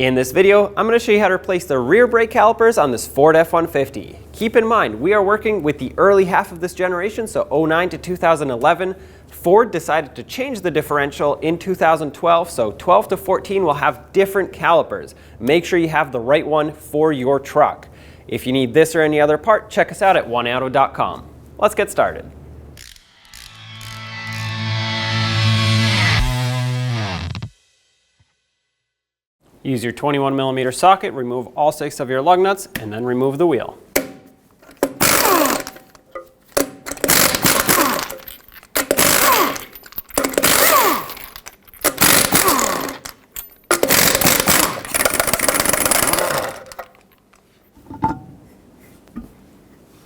In this video, I'm going to show you how to replace the rear brake calipers on this Ford F-150. Keep in mind, we are working with the early half of this generation, so 09 to 2011. Ford decided to change the differential in 2012, so 12 to 14 will have different calipers. Make sure you have the right one for your truck. If you need this or any other part, check us out at oneauto.com. Let's get started. Use your 21mm socket, remove all 6 of your lug nuts, and then remove the wheel.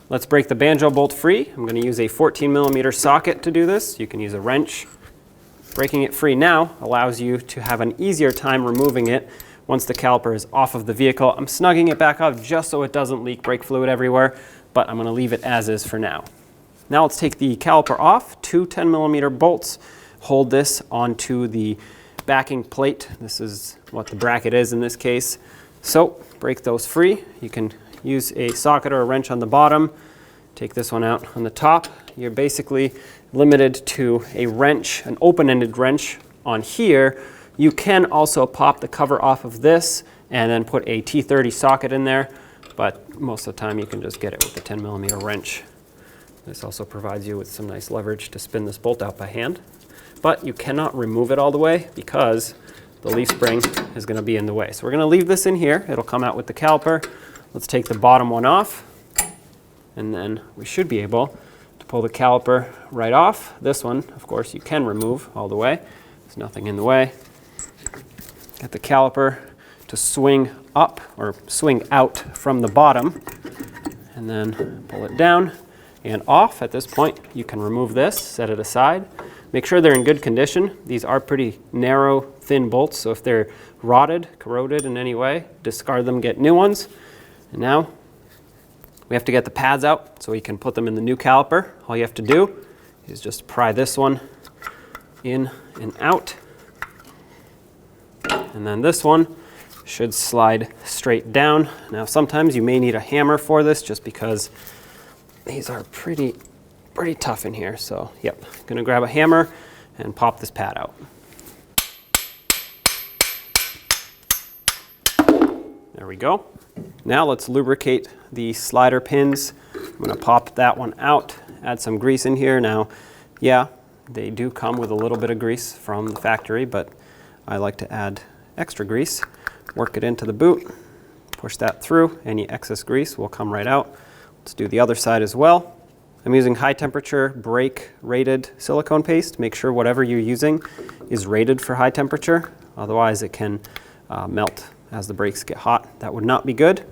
Let's break the banjo bolt free. I'm going to use a 14mm socket to do this. You can use a wrench. Breaking it free now allows you to have an easier time removing it once the caliper is off of the vehicle. I'm snugging it back up just so it doesn't leak brake fluid everywhere, but I'm going to leave it as is for now. Now let's take the caliper off. 2 10mm bolts hold this onto the backing plate. This is what the bracket is in this case. So break those free. You can use a socket or a wrench on the bottom. Take this one out on the top. You're basically limited to a wrench, an open-ended wrench on here. You can also pop the cover off of this and then put a T30 socket in there, but most of the time you can just get it with a 10mm wrench. This also provides you with some nice leverage to spin this bolt out by hand, but you cannot remove it all the way because the leaf spring is going to be in the way. So we're going to leave this in here. It'll come out with the caliper. Let's take the bottom one off, and then we should be able to pull the caliper right off. This one, of course, you can remove all the way. There's nothing in the way. Get the caliper to swing up or swing out from the bottom, and then pull it down and off. At this point, you can remove this, set it aside. Make sure they're in good condition. These are pretty narrow, thin bolts, so if they're rotted, corroded in any way, discard them, get new ones. And now we have to get the pads out so we can put them in the new caliper. All you have to do is just pry this one in and out. And then this one should slide straight down. Now sometimes you may need a hammer for this just because these are pretty tough in here. So yep, gonna grab a hammer and pop this pad out. There we go. Now let's lubricate the slider pins. I'm going to pop that one out, add some grease in here. Now, yeah, they do come with a little bit of grease from the factory, but I like to add extra grease. Work it into the boot, push that through. Any excess grease will come right out. Let's do the other side as well. I'm using high temperature brake rated silicone paste. Make sure whatever you're using is rated for high temperature. Otherwise it can melt as the brakes get hot. That would not be good.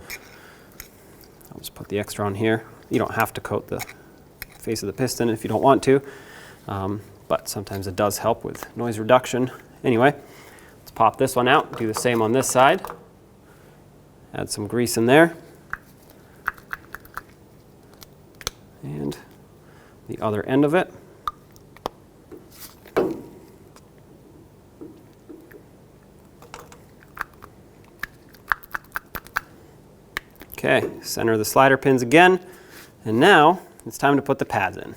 I'll just put the extra on here. You don't have to coat the face of the piston if you don't want to, but sometimes it does help with noise reduction. Anyway, let's pop this one out. Do the same on this side. Add some grease in there. And the other end of it. Okay, center the slider pins again, and now it's time to put the pads in.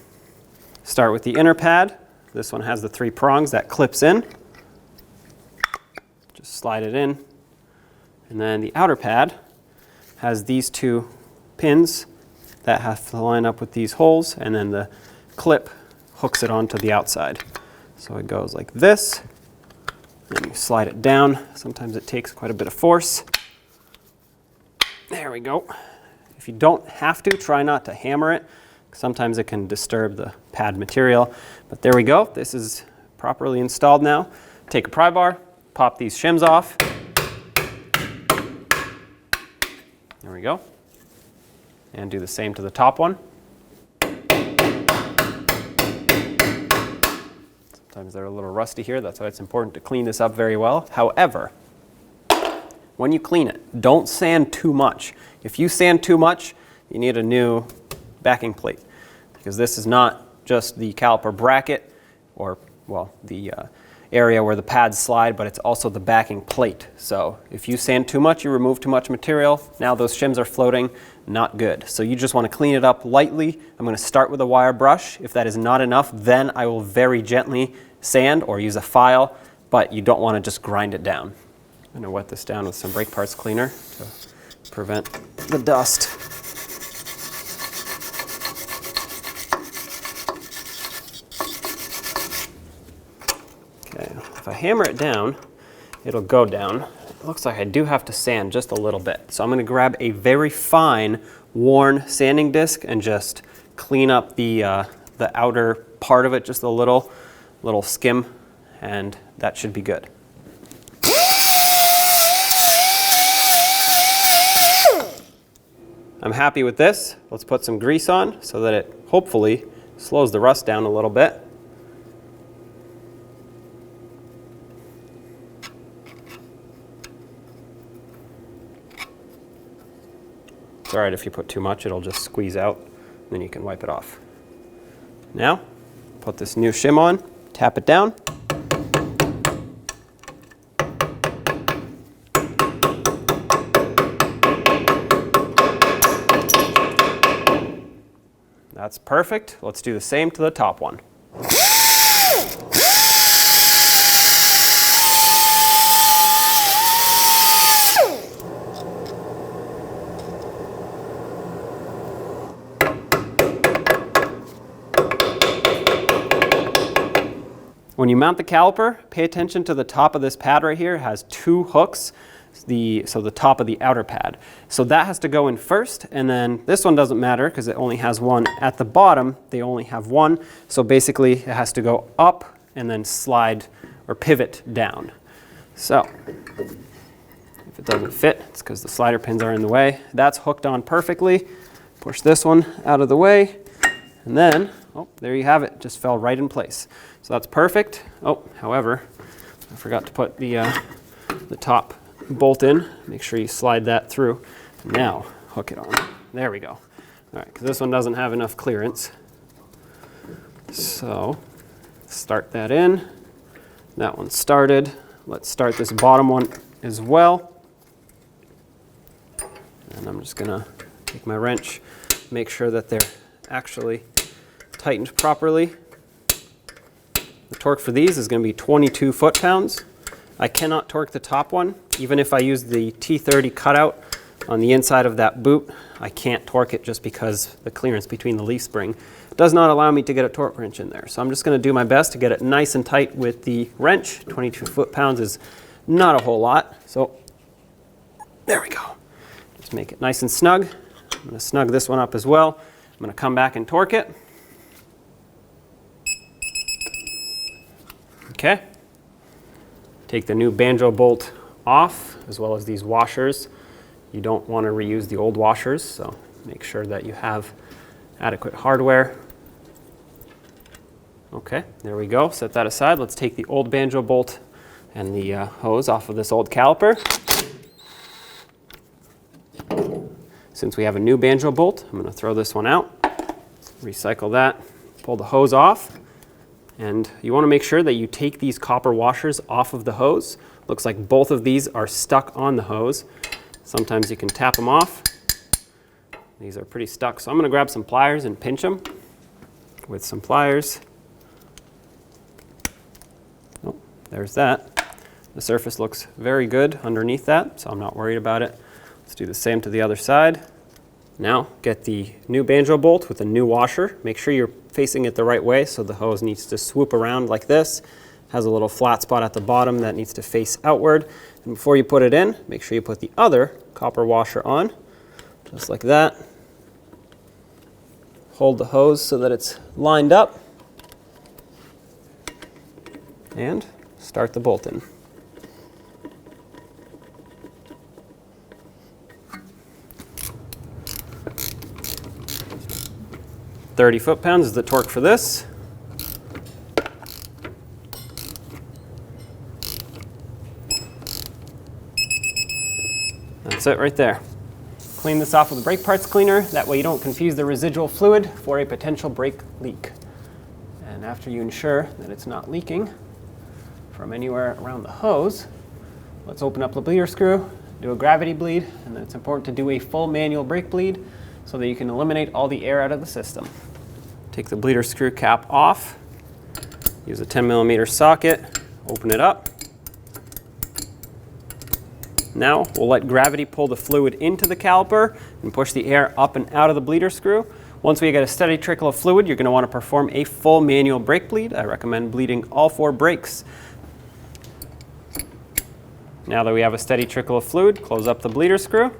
Start with the inner pad. This one has the 3 prongs that clips in. Just slide it in. And then the outer pad has these 2 pins that have to line up with these holes, and then the clip hooks it onto the outside. So it goes like this, and you slide it down. Sometimes it takes quite a bit of force. There we go. If you don't have to, try not to hammer it. Sometimes it can disturb the pad material. But there we go. This is properly installed now. Take a pry bar, pop these shims off. There we go. And do the same to the top one. Sometimes they're a little rusty here. That's why it's important to clean this up very well. However, when you clean it, don't sand too much. If you sand too much, you need a new backing plate, because this is not just the caliper bracket or, well, the area where the pads slide, but it's also the backing plate. So if you sand too much, you remove too much material, now those shims are floating, not good. So you just want to clean it up lightly. I'm going to start with a wire brush. If that is not enough, then I will very gently sand or use a file, but you don't want to just grind it down. I'm going to wet this down with some brake parts cleaner to prevent the dust. Okay, if I hammer it down, it'll go down. It looks like I do have to sand just a little bit. So I'm going to grab a very fine, worn sanding disc and just clean up the outer part of it, just a little skim, and that should be good. I'm happy with this. Let's put some grease on so that it hopefully slows the rust down a little bit. It's all right if you put too much, it'll just squeeze out, and then you can wipe it off. Now, put this new shim on, tap it down. That's perfect. Let's do the same to the top one. When you mount the caliper, pay attention to the top of this pad right here. It has two hooks, so the top of the outer pad. So that has to go in first, and then this one doesn't matter because it only has one. At the bottom, they only have one. So basically, it has to go up and then slide or pivot down. So if it doesn't fit, it's because the slider pins are in the way. That's hooked on perfectly. Push this one out of the way, and then, oh, there you have it. Just fell right in place. So that's perfect. Oh, however, I forgot to put the top bolt in. Make sure you slide that through. Now, hook it on. There we go. All right, because this one doesn't have enough clearance. So, start that in. That one started. Let's start this bottom one as well. And I'm just gonna take my wrench, make sure that they're actually tightened properly. The torque for these is going to be 22 foot-pounds. I cannot torque the top one. Even if I use the T30 cutout on the inside of that boot, I can't torque it just because the clearance between the leaf spring does not allow me to get a torque wrench in there. So I'm just going to do my best to get it nice and tight with the wrench. 22 foot-pounds is not a whole lot. So there we go. Just make it nice and snug. I'm going to snug this one up as well. I'm going to come back and torque it. Okay, take the new banjo bolt off, as well as these washers. You don't want to reuse the old washers, so make sure that you have adequate hardware. Okay, there we go. Set that aside. Let's take the old banjo bolt and the hose off of this old caliper. Since we have a new banjo bolt, I'm going to throw this one out, recycle that, pull the hose off. And you want to make sure that you take these copper washers off of the hose. Looks like both of these are stuck on the hose. Sometimes you can tap them off. These are pretty stuck. So I'm going to grab some pliers and pinch them with some pliers. Oh, there's that. The surface looks very good underneath that, so I'm not worried about it. Let's do the same to the other side. Now get the new banjo bolt with a new washer. Make sure you're facing it the right way, so the hose needs to swoop around like this. Has a little flat spot at the bottom that needs to face outward. And before you put it in, make sure you put the other copper washer on, just like that. Hold the hose so that it's lined up, and start the bolt in. 30 foot-pounds is the torque for this. That's it right there. Clean this off with a brake parts cleaner. That way you don't confuse the residual fluid for a potential brake leak. And after you ensure that it's not leaking, from anywhere around the hose. Let's open up the bleeder screw, do a gravity bleed, and then it's important to do a full manual brake bleed so that you can eliminate all the air out of the system. Take the bleeder screw cap off, use a 10mm socket, open it up. Now we'll let gravity pull the fluid into the caliper and push the air up and out of the bleeder screw. Once we get a steady trickle of fluid, you're going to want to perform a full manual brake bleed. I recommend bleeding all 4 brakes. Now that we have a steady trickle of fluid, close up the bleeder screw.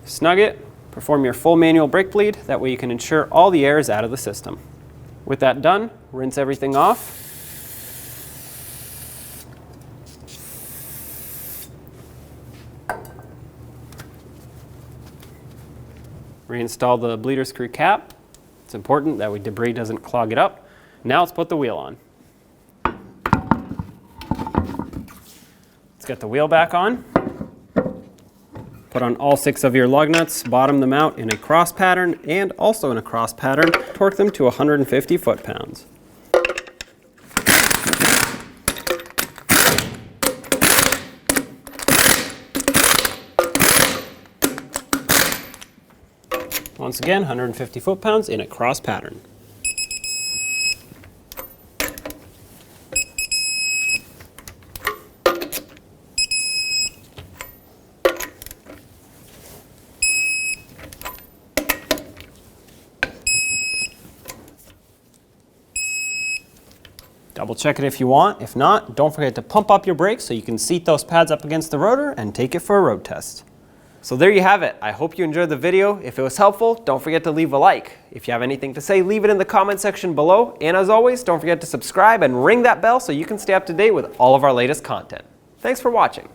Snug it, perform your full manual brake bleed. That way you can ensure all the air is out of the system. With that done, rinse everything off. Reinstall the bleeder screw cap. It's important that way debris doesn't clog it up. Now let's put the wheel on. Let's get the wheel back on. Put on all 6 of your lug nuts, bottom them out in a cross pattern and also in a cross pattern. Torque them to 150 foot-pounds. Once again, 150 foot-pounds in a cross pattern. Double check it if you want. If not, don't forget to pump up your brakes so you can seat those pads up against the rotor and take it for a road test. So there you have it. I hope you enjoyed the video. If it was helpful, don't forget to leave a like. If you have anything to say, leave it in the comment section below. And as always, don't forget to subscribe and ring that bell so you can stay up to date with all of our latest content. Thanks for watching.